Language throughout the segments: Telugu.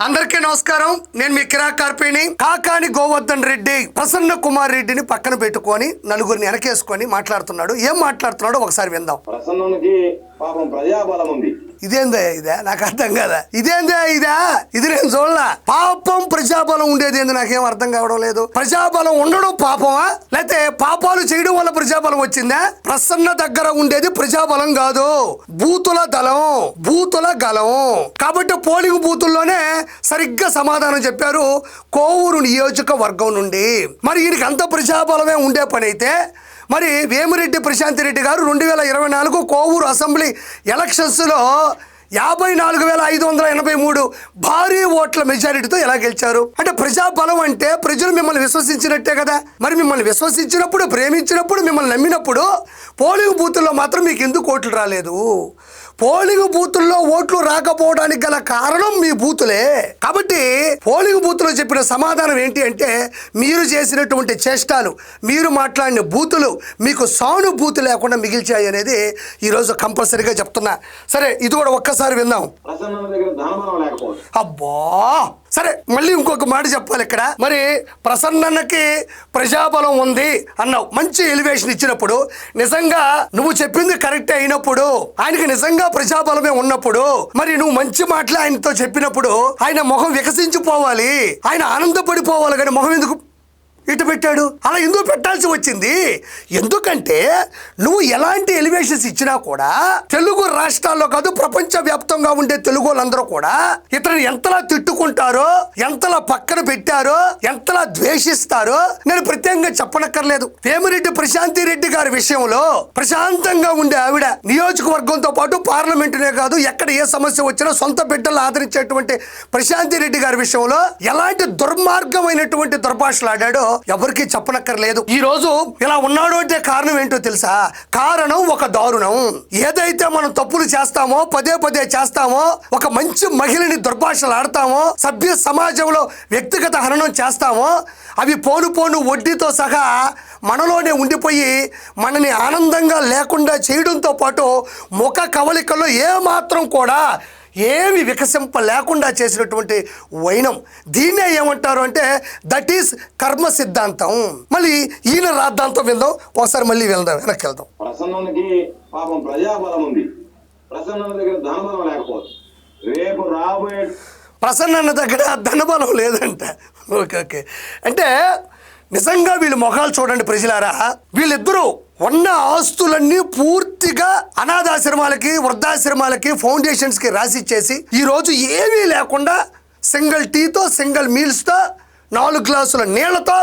అందరికీ నమస్కారం. నేను మీ కిరా కార్పేని. కాకాని గోవర్ధన్ రెడ్డి ప్రసన్న కుమార్ రెడ్డిని పక్కన పెట్టుకొని నలుగురిని వెనకేసుకొని మాట్లాడుతున్నాడు. ఏం మాట్లాడుతున్నాడో ఒకసారి విందాం. ప్రసన్నకి పాపం ప్రజాబలం ఉంది. ఇదేందా ఇదే నాకు అర్థం కదా. ఇదేందా ఇదా ఇది నేను చూడలా. పాపం ప్రజాబలం ఉండేది ఏంది నాకేం అర్థం కావడం లేదు. ప్రజాబలం ఉండడం పాపమా, లేకపోతే పాపాలు చేయడం వల్ల ప్రజాబలం వచ్చిందా? ప్రసన్న దగ్గర ఉండేది ప్రజాబలం కాదు, బూతుల దళం, బూతుల గలం. కాబట్టి పోలింగ్ బూతుల్లోనే సరిగ్గా సమాధానం చెప్పారు కోవూరు నియోజకవర్గం నుండి. మరి ఈయనకి అంత ప్రజాబలమే ఉండే పని అయితే మరి వేమిరెడ్డి ప్రశాంత్ రెడ్డి గారు 2024 కోవూరు అసెంబ్లీ ఎలక్షన్స్లో 54,583 భారీ ఓట్ల మెజారిటీతో ఎలా గెలిచారు? అంటే ప్రజాబలం అంటే ప్రజలు మిమ్మల్ని విశ్వసించినట్టే కదా. మరి మిమ్మల్ని విశ్వసించినప్పుడు, ప్రేమించినప్పుడు, మిమ్మల్ని నమ్మినప్పుడు పోలింగ్ బూతుల్లో మాత్రం మీకు ఎందుకు ఓట్లు రాలేదు? పోలింగ్ బూతుల్లో ఓట్లు రాకపోవడానికి గల కారణం మీ బూతులే. కాబట్టి పోలింగ్ బూతులో చెప్పిన సమాధానం ఏంటి అంటే, మీరు చేసినటువంటి చేష్టాలు, మీరు మాట్లాడిన బూతులు మీకు సానుభూతి లేకుండా మిగిల్చాయి అనేది ఈరోజు కంపల్సరీగా చెప్తున్నా. సరే, ఇది కూడా ఒక్కసారి విందాం. అబ్బా సరే, మళ్ళీ ఇంకొక మాట చెప్పాలి ఇక్కడ. మరి ప్రసన్నకి ప్రజాబలం ఉంది అన్నావు, మంచి ఎలివేషన్ ఇచ్చినప్పుడు, నిజంగా నువ్వు చెప్పింది కరెక్టే అయినప్పుడు, ఆయనకి నిజంగా ప్రజాబలమే ఉన్నప్పుడు, మరి నువ్వు మంచి మాటలు ఆయనతో చెప్పినప్పుడు ఆయన మొహం వికసించిపోవాలి, ఆయన ఆనందపడిపోవాలి. కానీ మొహం ఎందుకు ఇటు పెట్టాడు? అలా ఎందుకు పెట్టాల్సి వచ్చింది? ఎందుకంటే నువ్వు ఎలాంటి ఎలివేషన్స్ ఇచ్చినా కూడా తెలుగు రాష్ట్రాల్లో కాదు ప్రపంచ వ్యాప్తంగా ఉండే తెలుగు వాళ్ళందరూ కూడా ఇతను ఎంతలా తిట్టుకుంటారో, ఎంతలా పక్కన పెట్టారో, ఎంతలా ద్వేషిస్తారో నేను ప్రత్యేకంగా చెప్పనక్కర్లేదు. వేమిరెడ్డి ప్రశాంతి రెడ్డి గారి విషయంలో ప్రశాంతంగా ఉండే ఆవిడ, నియోజకవర్గంతో పాటు పార్లమెంటునే కాదు ఎక్కడ ఏ సమస్య వచ్చినా సొంత బిడ్డలు ఆదరించేటువంటి ప్రశాంతి రెడ్డి గారి విషయంలో ఎలాంటి దుర్మార్గమైనటువంటి దుర్భాషలాడాడో ఎవరికి చెప్పనక్కర్లేదు. ఈ రోజు ఇలా ఉన్నాడు అంటే కారణం ఏంటో తెలుసా? కారణం ఒక దారుణం. ఏదైతే మనం తప్పులు చేస్తామో, పదే పదే చేస్తామో, ఒక మంచి మహిళని దుర్భాషలు ఆడతామో, సభ్య సమాజంలో వ్యక్తిగత హననం చేస్తామో, అవి పోను పోను వడ్డీతో సహా మనలోనే ఉండిపోయి మనని ఆనందంగా లేకుండా చేయడంతో పాటు ముఖ కవలికల్లో ఏమాత్రం కూడా ఏమి వికసింప లేకుండా చేసినటువంటి వైనం. దీన్నే ఏమంటారు అంటే దట్ ఈస్ కర్మ సిద్ధాంతం. మళ్ళీ ఈయన రాద్ధాంతం విందాం ఒకసారి, మళ్ళీ వెళ్దాం, వెనక్కి వెళ్దాం. ప్రసన్నకి పాపం ప్రజాబలం ఉంది, ప్రసన్న దగ్గర ధనబలం లేకపోతే రేపు రాబోయే ప్రసన్న దగ్గర ధనబలం లేదంట. ఓకే ఓకే, అంటే నిజంగా వీళ్ళు మొఖాలు చూడండి ప్రజలారా. వీళ్ళిద్దరూ ఉన్న ఆస్తులన్నీ పూర్తిగా అనాథాశ్రమాలకి, వృద్ధాశ్రమాలకి, ఫౌండేషన్స్కి రాసిచ్చేసి ఈరోజు ఏమీ లేకుండా సింగిల్ టీతో, సింగిల్ మీల్స్తో, 4 గ్లాసుల నీళ్లతో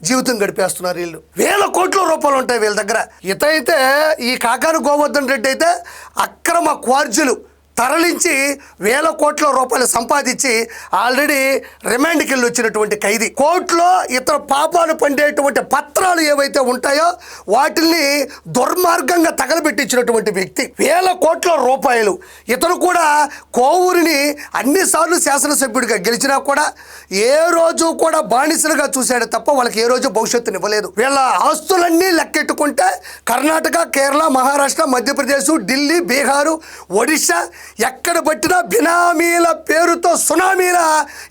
జీవితం గడిపేస్తున్నారు. వీళ్ళు వేల కోట్ల రూపాయలు ఉంటాయి వీళ్ళ దగ్గర. ఇతైతే ఈ కాకాని గోవర్ధన్ రెడ్డి అయితే అక్రమ క్వార్జీలు తరలించి వేల కోట్ల రూపాయలు సంపాదించి ఆల్రెడీ రిమాండ్కి వెళ్ళి వచ్చినటువంటి ఖైదీ. కోర్టులో ఇతర పాపాలు పండేటువంటి పత్రాలు ఏవైతే ఉంటాయో వాటిల్ని దుర్మార్గంగా తగలబెట్టించినటువంటి వ్యక్తి. వేల కోట్ల రూపాయలు. ఇతను కూడా కోవూరిని అన్నిసార్లు శాసనసభ్యుడిగా గెలిచినా కూడా ఏ రోజు కూడా బానిసలుగా చూశాడు తప్ప వాళ్ళకి ఏ రోజు భవిష్యత్తునివ్వలేదు. వీళ్ళ ఆస్తులన్నీ లెక్కెట్టుకుంటే కర్ణాటక, కేరళ, మహారాష్ట్ర, మధ్యప్రదేశ్, ఢిల్లీ, బీహారు, ఒడిశా ఎక్కడ పట్టినా బినామీల పేరుతో సునామీల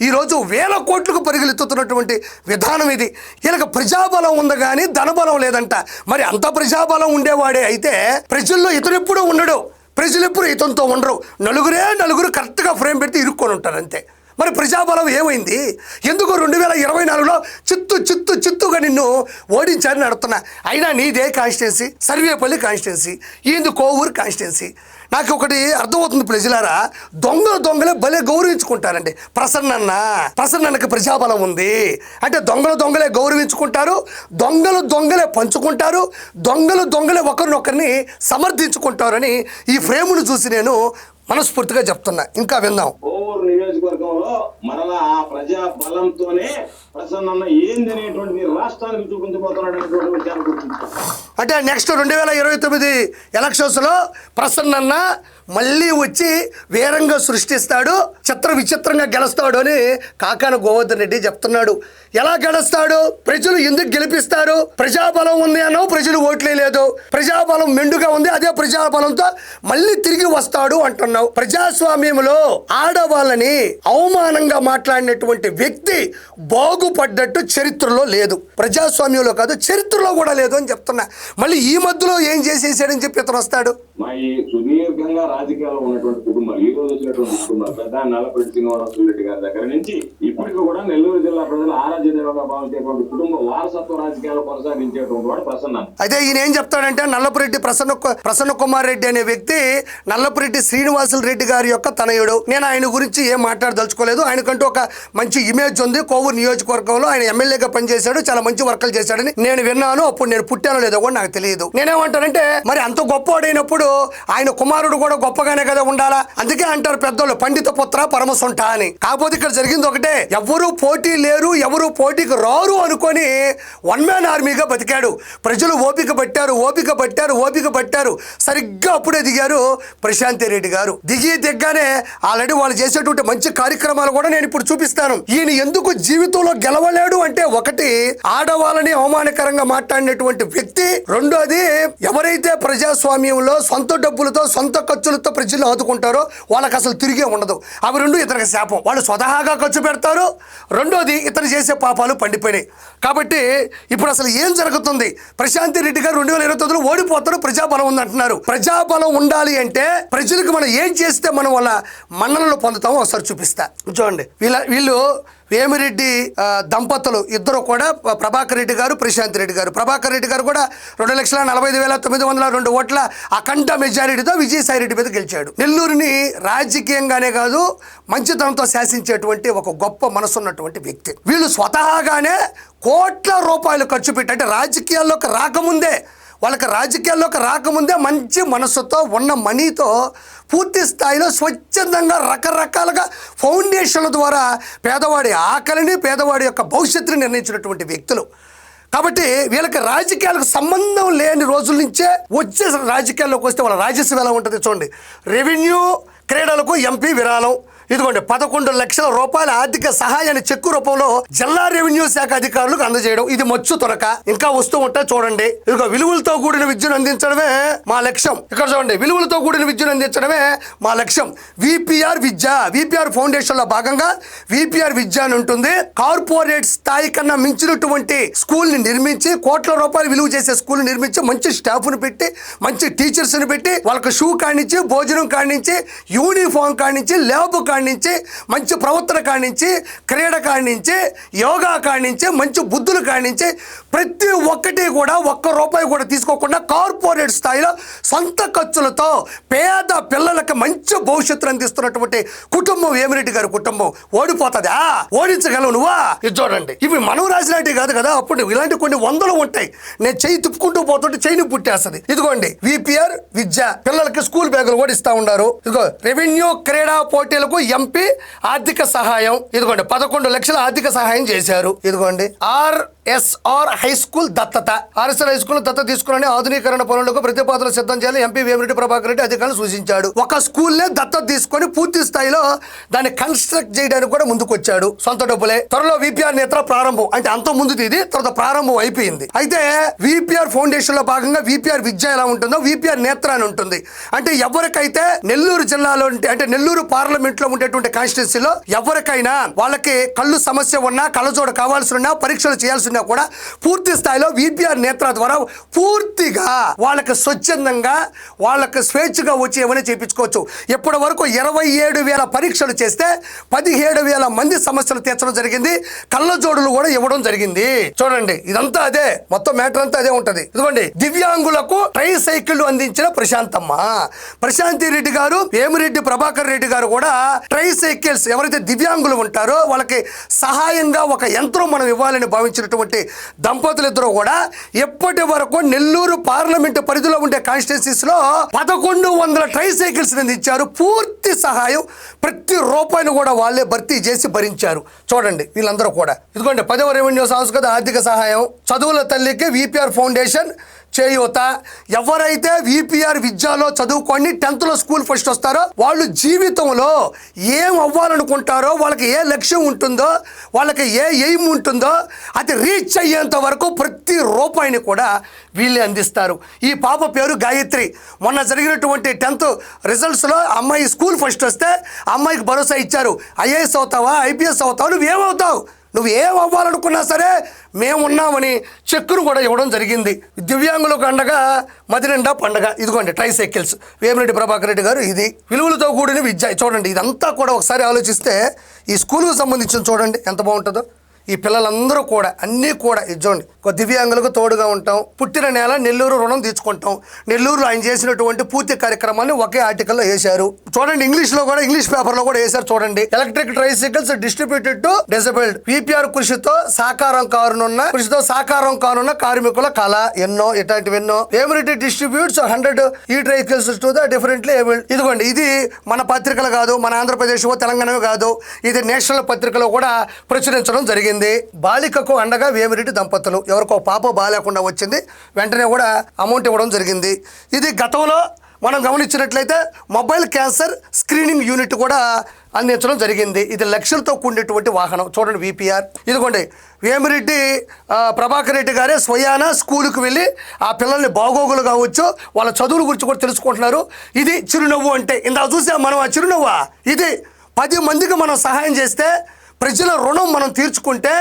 ఈరోజు వేల కోట్లకు పరిగెత్తుతున్నటువంటి విధానం ఇది. వీళ్ళకి ప్రజాబలం ఉంది కానీ ధనబలం లేదంట. మరి అంత ప్రజాబలం ఉండేవాడే అయితే ప్రజల్లో ఇతను ఎప్పుడూ ఉండడు, ప్రజలు ఎప్పుడు ఇతనితో ఉండరు. నలుగురు కరెక్ట్గా ఫ్రేమ్ పెడితే ఇరుక్కొని ఉంటారు అంతే. మరి ప్రజాబలం ఏమైంది? ఎందుకు 2024లో చిత్తుగా నిన్ను ఓడించారని అడుగుతున్నా. అయినా నీదే కాన్స్టిట్యున్సీ, సర్వేపల్లి కాన్స్టిట్యున్సీ, ఈందు కోవూరు కాన్స్టిట్యున్సీ. నాకు ఒకటి అర్థమవుతుంది ప్రజలారా, దొంగలే భలే గౌరవించుకుంటారండి. ప్రసన్నకి ప్రజాబలం ఉంది అంటే దొంగలే గౌరవించుకుంటారు, దొంగలే పంచుకుంటారు, దొంగలే ఒకరినొకరిని సమర్థించుకుంటారని ఈ ఫ్రేమును చూసి నేను మనస్ఫూర్తిగా చెప్తున్నా. ఇంకా విందాం. కోవూరు నియోజకవర్గంలో మరలా ఆ ప్రజా బలంతోనే ప్రసన్న ఏంది అనేటువంటి రాష్ట్రానికి చూపించబోతున్నాడు అనేటువంటి విషయాన్ని గుర్తించారు. అంటే నెక్స్ట్ 2029 ఎలక్షన్స్లో ప్రసన్న మళ్ళీ వచ్చి వీరంగా సృష్టిస్తాడు, చిత్ర విచిత్రంగా గెలుస్తాడు అని కాకాన గోవర్ధన్ రెడ్డి చెప్తున్నాడు. ఎలా గెలుస్తాడు? ప్రజలు ఎందుకు గెలిపిస్తారు? ప్రజాబలం ఉంది అన్నో ప్రజలు ఓట్లే లేదు, ప్రజాబలం మెండుగా ఉంది, అదే ప్రజాబలంతో మళ్ళీ తిరిగి వస్తాడు అంటున్నావు. ప్రజాస్వామ్యంలో ఆడవాళ్ళని అవమానంగా మాట్లాడినటువంటి వ్యక్తి బాగుపడ్డట్టు చరిత్రలో లేదు. ప్రజాస్వామ్యంలో కాదు, చరిత్రలో కూడా లేదు అని చెప్తున్నా. మళ్ళీ ఈ మధ్యలో ఏం చేసేసాడని చెప్పి ఇతను వస్తాడు. మా ఈ సుదీర్ఘంగా రాజకీయాల్లో ఉన్నటువంటి కుటుంబాలు, ఈ రోజు వచ్చినటువంటి కుటుంబాలు, పెద్ద నల్లపరెడ్డి శ్రీనివాసరావు రెడ్డి గారి దగ్గర నుంచి ఇప్పటికీ కూడా నెల్లూరు జిల్లా ప్రజలు ఆరాధ్య దైవంగా భావించేటువంటి కుటుంబ వారసత్వ రాజకీయాలు కొనసాగించేటువంటి వాడు ప్రసన్న. అయితే ఈయన ఏం చెప్తాడంటే నల్లపురెడ్డి ప్రసన్న కుమార్ రెడ్డి అనే వ్యక్తి నల్లపురెడ్డి శ్రీనివాసులు రెడ్డి గారి యొక్క తనయుడు. నేను ఆయన గురించి ఏం మాట్లాడదలుచుకోలేదు. ఆయనకంటూ ఒక మంచి ఇమేజ్ ఉంది. కోవూరు నియోజకవర్గంలో ఆయన ఎమ్మెల్యేగా పనిచేశాడు, చాలా మంచి వర్కలు చేశాడని నేను విన్నాను. అప్పుడు నేను పుట్టానో లేదో కూడా నాకు తెలియదు. నేనేమంటానంటే మరి అంత గొప్పవాడైనప్పుడు ఆయన కుమారుడు కూడా గొప్పగానే కదా ఉండాలా. అందుకే అంటారు పెద్దోళ్ళు పండిత పుత్ర పరమసుంఠ అని. కాకపోతే ఇక్కడ జరిగింది ఒకటే, ఎవరు పోటీ లేరు, ఎవరు పోటీకి రారు అనుకొని వన్ మ్యాన్ ఆర్మీగా బతికాడు. ప్రజలు ఓపిక పట్టారు. సరిగ్గా అప్పుడే దిగారు ప్రశాంతి రెడ్డి గారు. దిగ్గానే ఆల్రెడీ వాళ్ళు చేసేటువంటి మంచి కార్యక్రమాలు కూడా నేను ఇప్పుడు చూపిస్తాను. ఈయన ఎందుకు జీవితంలో గెలవలేడు అంటే, ఒకటి ఆడవాళ్ళని అవమానకరంగా మాట్లాడినటువంటి వ్యక్తి, రెండోది ఎవరైతే ప్రజాస్వామ్యంలో సొంత డబ్బులతో సొంత ఖర్చులతో ప్రజలు ఆదుకుంటారో వాళ్ళకి అసలు తిరిగే ఉండదు. అవి రెండు ఇతనికి శాపం. వాళ్ళు స్వతహాగా ఖర్చు పెడతారు, రెండోది ఇతను చేసే పాపాలు పండిపోయినాయి. కాబట్టి ఇప్పుడు అసలు ఏం జరుగుతుంది? ప్రశాంతి రెడ్డి గారు 2029లో ఓడిపోతారు, ప్రజాబలం ఉందంటున్నారు. ప్రజాబలం ఉండాలి అంటే ప్రజలకు మనం ఏం చేస్తే మనం వాళ్ళ మన్ననలు పొందుతామో ఒకసారి చూపిస్తా. చూడండి, వీళ్ళు వేమిరెడ్డి దంపతులు ఇద్దరు కూడా, ప్రభాకర్ రెడ్డి గారు, ప్రశాంత్ రెడ్డి గారు. ప్రభాకర్ రెడ్డి గారు కూడా 2,45,902 ఓట్ల అఖండ మెజారిటీతో విజయసాయి రెడ్డి మీద గెలిచాడు. నెల్లూరుని రాజకీయంగానే కాదు మంచితనంతో శాసించేటువంటి ఒక గొప్ప మనసున్నటువంటి వ్యక్తి. వీళ్ళు స్వతహాగానే కోట్ల రూపాయలు ఖర్చు పెట్టి, అంటే రాజకీయాల్లోకి రాకముందే మంచి మనసుతో ఉన్న మనీతో పూర్తి స్థాయిలో స్వచ్ఛందంగా రకరకాలుగా ఫౌండేషన్ల ద్వారా పేదవాడి ఆకలిని, పేదవాడి యొక్క భవిష్యత్తుని నిర్ణయించినటువంటి వ్యక్తులు. కాబట్టి వీళ్ళకి రాజకీయాలకు సంబంధం లేని రోజుల నుంచే వచ్చే రాజకీయాల్లోకి వస్తే వాళ్ళ రాజస్వం ఎలా ఉంటుంది చూడండి. రెవెన్యూ, క్రీడలకు ఎంపీ విరాళం, ఇదిగోండి 11 లక్షల రూపాయల ఆర్థిక సహాయాన్ని చెక్కు రూపంలో జిల్లా రెవెన్యూ శాఖ అధికారులకు అందజేయడం, ఇది మొచ్చు తొరక. ఇంకా వస్తూ ఉంటా చూడండి. ఇదిగో విలువలతో కూడిన విద్యను అందించడమే మా లక్ష్యం. ఇక్కడ చూడండి, విలువలతో కూడిన విద్యను అందించడమే మా లక్ష్యం. విపిఆర్ ఫౌండేషన్ లో భాగంగా విపిఆర్ విద్య అని ఉంటుంది. కార్పొరేట్ స్థాయి కన్నా మించినటువంటి స్కూల్ ని నిర్మించి, కోట్ల రూపాయలు విలువ చేసే స్కూల్ నిర్మించి, మంచి స్టాఫ్ ని పెట్టి, మంచి టీచర్స్ ని పెట్టి, వాళ్ళకి షూ కానించి, భోజనం కానించి, యూనిఫామ్ కానించి, ల్యాబ్ కానించి, మంచి ప్రవర్తన కానించి, క్రీడ కానించి, యోగా కానించి, మంచి బుద్ధులు కానించి, ప్రతి ఒక్కటి కూడా ₹1 కూడా తీసుకోకుండా కార్పొరేట్ స్థాయిలో సొంత ఖర్చులతో పేద పిల్లలకి మంచి భవిష్యత్తును అందిస్తున్నటువంటి కుటుంబం వేమిరెడ్డి గారి కుటుంబం. ఓడిపోతుందా? ఓడించగలవు నువ్వా? ఇది చూడండి, ఇవి మనం రాసినట్టు కాదు కదా. అప్పుడు ఇలాంటి కొన్ని వందలు ఉంటాయి. నేను చెయ్యి తిప్పుకుంటూ పోతుంటే చెయ్యిని పుట్టేస్తుంది. ఇదిగోండి, విపిఆర్ విద్య పిల్లలకి స్కూల్ బ్యాగులు కూడా ఇస్తా ఉన్నారు. ఇదిగో రెవెన్యూ క్రీడా పోటీలకు ఎంపీ ఆర్థిక సహాయం, ఇదిగోండి 11 లక్షల ఆర్థిక సహాయం చేశారు. ఇదిగోండి ఆర్ఎస్ఆర్ హై స్కూల్ దత్తత, ఆర్ఎస్ఆర్ హై స్కూల్ దత్తత తీసుకుని ఆధునీకరణ పనులకు ప్రతిపాదనలు సిద్ధం చేయాలని ఎంపీ వేమిరెడ్డి ప్రభాకర్ రెడ్డి అధికారులు సూచించాడు. ఒక స్కూల్నే దత్తత తీసుకొని పూర్తి స్థాయిలో దాన్ని కన్స్ట్రక్ట్ చేయడానికి కూడా ముందుకు వచ్చాడు, సొంత డబ్బులే. త్వరలో విపిఆర్ నేత్ర ప్రారంభం, అంటే అంత ముందుది ఇది, తర్వాత ప్రారంభం అయిపోయింది. అయితే విపిఆర్ ఫౌండేషన్ లో భాగంగా విపిఆర్ విద్య ఎలా ఉంటుందో విపిఆర్ నేత్ర అని ఉంటుంది. అంటే ఎవరికైతే నెల్లూరు జిల్లాలో అంటే నెల్లూరు పార్లమెంట్ లో ఉండేటువంటి కాన్స్టిట్యున్సీలో ఎవరికైనా వాళ్ళకి కళ్ళు సమస్య ఉన్నా, కళ్ళజోడు కావాల్సి ఉన్నా, పరీక్షలు చేయాల్సి ఉన్నా కూడా పూర్తి స్థాయిలో విపిఆర్ నేత్ర ద్వారా పూర్తిగా వాళ్ళకి స్వచ్ఛందంగా, వాళ్ళకి స్వేచ్ఛగా వచ్చి ఏమైనా చేయించుకోవచ్చు. ఇప్పటి వరకు 27,000 పరీక్షలు చేస్తే 17,000 మంది సమస్యలు తీర్చడం జరిగింది. కళ్ళజోడులు కూడా ఇవ్వడం జరిగింది. చూడండి, ఇదంతా అదే, మొత్తం మ్యాటర్ అంతా అదే ఉంటది. ఇదిగోండి, దివ్యాంగులకు ట్రై సైకిళ్లు అందించిన ప్రశాంతి రెడ్డి గారు, వేమిరెడ్డి ప్రభాకర్ రెడ్డి గారు కూడా ట్రై సైకిల్స్, ఎవరైతే దివ్యాంగులు ఉంటారో వాళ్ళకి సహాయంగా ఒక యంత్రం మనం ఇవ్వాలని భావించినటువంటి దంపతులు ఇద్దరు కూడా ఇప్పటి వరకు నెల్లూరు పార్లమెంటు పరిధిలో ఉండే కాన్స్టిట్యున్సీస్ లో 1100 ట్రై సైకిల్స్ అందించారు. పూర్తి సహాయం, ప్రతి రూపాయిని కూడా వాళ్ళే భర్తీ చేసి భరించారు. చూడండి, వీళ్ళందరూ కూడా. ఇదిగోండి, 10వ రెవెన్యూ సాంస్కృతిక ఆర్థిక సహాయం, చదువుల తల్లికి విపిఆర్ ఫౌండేషన్ చేయూత, ఎవరైతే విపిఆర్ విద్యలో చదువుకొని 10th స్కూల్ ఫస్ట్ వస్తారో వాళ్ళు జీవితంలో ఏం అవ్వాలనుకుంటారో, వాళ్ళకి ఏ లక్ష్యం ఉంటుందో, వాళ్ళకి ఏ ఎయిమ్ ఉంటుందో అది రీచ్ అయ్యేంత వరకు ప్రతి రూపాయిని కూడా వీళ్ళే అందిస్తారు. ఈ పాప పేరు గాయత్రి. మొన్న జరిగినటువంటి 10th రిజల్ట్స్లో అమ్మాయి స్కూల్ ఫస్ట్ వస్తే అమ్మాయికి భరోసా ఇచ్చారు. ఐఏఎస్ అవుతావా, ఐపీఎస్ అవుతావా, నువ్వేమవుతావు, నువ్వు ఏం అవ్వాలనుకున్నా సరే మేమున్నామని చెక్కును కూడా ఇవ్వడం జరిగింది. దివ్యాంగులకు అండగా మదినిండా పండగ. ఇదిగోండి ట్రైసైకిల్స్, వేమిరెడ్డి ప్రభాకర్ రెడ్డి గారు. ఇది విలువలతో కూడిన విద్య. చూడండి, ఇదంతా కూడా ఒకసారి ఆలోచిస్తే ఈ స్కూల్కి సంబంధించిన చూడండి ఎంత బాగుంటుందో. ఈ పిల్లలందరూ కూడా అన్నీ కూడా ఇచ్చోండి, దివ్యాంగులకు తోడుగా ఉంటాం, పుట్టిన నేల నెల్లూరు, రుణం తీర్చుకుంటాం. నెల్లూరులో ఆయన చేసినటువంటి పూర్తి కార్యక్రమాన్ని ఒకే ఆర్టికల్లో వేశారు. చూడండి, ఇంగ్లీష్లో కూడా, ఇంగ్లీష్ పేపర్లో కూడా వేశారు. చూడండి, electric tricycles distributed to disabled, VPR కృషితో సాకారం కానున్న కార్మికుల కళ. ఎన్నో ఇట్లాంటివెన్నో. వేమిరెడ్డి డిస్ట్రిబ్యూట్స్ 100 ఈ tricycles to the differently abled. ఇదిగోండి, ఇది మన పత్రికలు కాదు, మన ఆంధ్రప్రదేశ్ తెలంగాణ కాదు, ఇది నేషనల్ పత్రికలో కూడా ప్రచురించడం జరిగింది. బాలికకు అండగా వేమిరెడ్డి దంపతులు. ఎవరికో పాప బాగాలేకుండా వచ్చింది, వెంటనే కూడా అమౌంట్ ఇవ్వడం జరిగింది. ఇది గతంలో మనం గమనించినట్లయితే మొబైల్ క్యాన్సర్ స్క్రీనింగ్ యూనిట్ కూడా అందించడం జరిగింది. ఇది లక్షలతో కూడినటువంటి వాహనం. చూడండి విపిఆర్. ఇదిగోండి, వేమిరెడ్డి ప్రభాకర్ రెడ్డి గారే స్వయాన స్కూలుకు వెళ్ళి ఆ పిల్లల్ని బాగోగులు కావచ్చు, వాళ్ళ చదువుల గురించి కూడా తెలుసుకుంటున్నారు. ఇది చిరునవ్వు అంటే. ఇందా చూసాం మనం ఆ చిరునవ్వా. ఇది 10 మందికి మనం సహాయం చేస్తే, ప్రజల రుణం మనం తీర్చుకుంటే,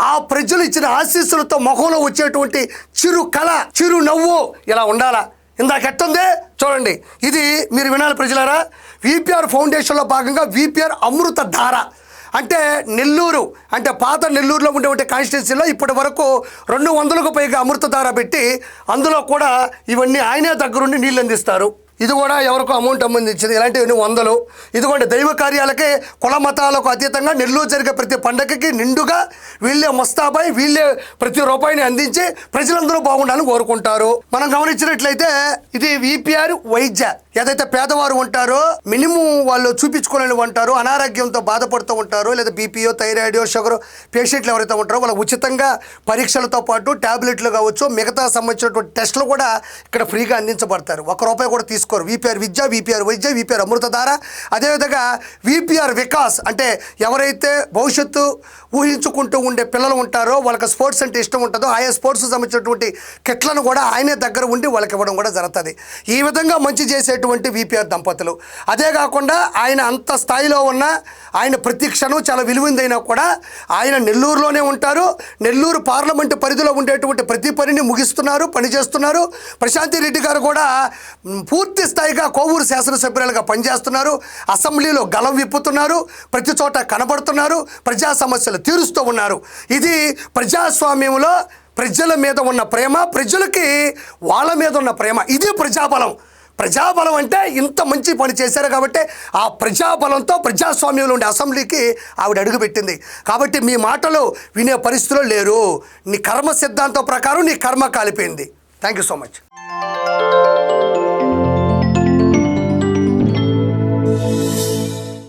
ఆ ప్రజలు ఇచ్చిన ఆశీస్సులతో ముఖంలో వచ్చేటువంటి చిరు కళ, చిరు నవ్వు ఇలా ఉండాలా. ఇందాక ఎట్టుంది చూడండి. ఇది మీరు వినాలి ప్రజలారా. విపిఆర్ ఫౌండేషన్లో భాగంగా విపిఆర్ అమృత ధార అంటే నెల్లూరు, అంటే పాత నెల్లూరులో ఉండేటువంటి కాన్స్టిట్యున్సీలో ఇప్పటి వరకు 200కు పైగా అమృతధార పెట్టి అందులో కూడా ఇవన్నీ ఆయనే దగ్గరుండి నీళ్ళు అందిస్తారు. ఇది కూడా ఎవరికో అమౌంట్ సంబంధించింది. ఇలాంటివన్నీ 100. ఇదిగోండి, దైవ కార్యాలకి కుల మతాలకు అతీతంగా నెల్లూరు జరిగే ప్రతి పండగకి నిండుగా వీళ్ళే ముస్తాబై వీళ్ళే ప్రతి రూపాయిని అందించి ప్రజలందరూ బాగుండాలని కోరుకుంటారు. మనం గమనించినట్లయితే ఇది విపిఆర్ వైద్య. ఏదైతే పేదవారు ఉంటారో, మినిమం వాళ్ళు చూపించుకోలేని ఉంటారో, అనారోగ్యంతో బాధపడుతూ ఉంటారో, లేదా బీపీఓ, థైరాయిడ్, షుగర్ పేషెంట్లు ఎవరైతే ఉంటారో వాళ్ళకి ఉచితంగా పరీక్షలతో పాటు ట్యాబ్లెట్లు కావచ్చు, మిగతా సంబంధించినటువంటి టెస్టులు కూడా ఇక్కడ ఫ్రీగా అందించబడతారు. ₹1 కూడా తీసుకోరు. విపిఆర్ విద్య, విపిఆర్ వైద్య, విపిఆర్ అమృతధార. అదేవిధంగా విపిఆర్ వికాస్ అంటే ఎవరైతే భవిష్యత్తు ఊహించుకుంటూ ఉండే పిల్లలు ఉంటారో, వాళ్ళకి స్పోర్ట్స్ అంటే ఇష్టం ఉంటుందో, ఆయా స్పోర్ట్స్ సంబంధించినటువంటి కిట్లను కూడా ఆయనే దగ్గర ఉండి వాళ్ళకి ఇవ్వడం కూడా జరుగుతుంది. ఈ విధంగా మంచి చేసేటువంటి విపిఆర్ దంపతులు. అదే కాకుండా ఆయన అంత స్థాయిలో ఉన్న, ఆయన ప్రతి క్షణం చాలా విలువైందైనా కూడా ఆయన నెల్లూరులోనే ఉంటారు. నెల్లూరు పార్లమెంటు పరిధిలో ఉండేటువంటి ప్రతి పనిని ముగిస్తున్నారు, పనిచేస్తున్నారు. ప్రశాంతి రెడ్డి గారు కూడా పూర్తి స్థాయిగా కోవూరు శాసనసభ్యులుగా పనిచేస్తున్నారు. అసెంబ్లీలో గలం విప్పుతున్నారు, ప్రతి చోట కనబడుతున్నారు, ప్రజా సమస్యలు తీరుస్తూ ఉన్నారు. ఇది ప్రజాస్వామ్యంలో ప్రజల మీద ఉన్న ప్రేమ, ప్రజలకి వాళ్ళ మీద ఉన్న ప్రేమ. ఇది ప్రజాబలం. ప్రజాబలం అంటే ఇంత మంచి పని చేశారు కాబట్టి ఆ ప్రజాబలంతో ప్రజాస్వామ్యంలో ఉండే అసెంబ్లీకి ఆవిడ అడుగుపెట్టింది. కాబట్టి మీ మాటలు వినే పరిస్థితిలో లేరు. నీ కర్మ సిద్ధాంతం ప్రకారం నీ కర్మ కాలిపోయింది. Thank you so much.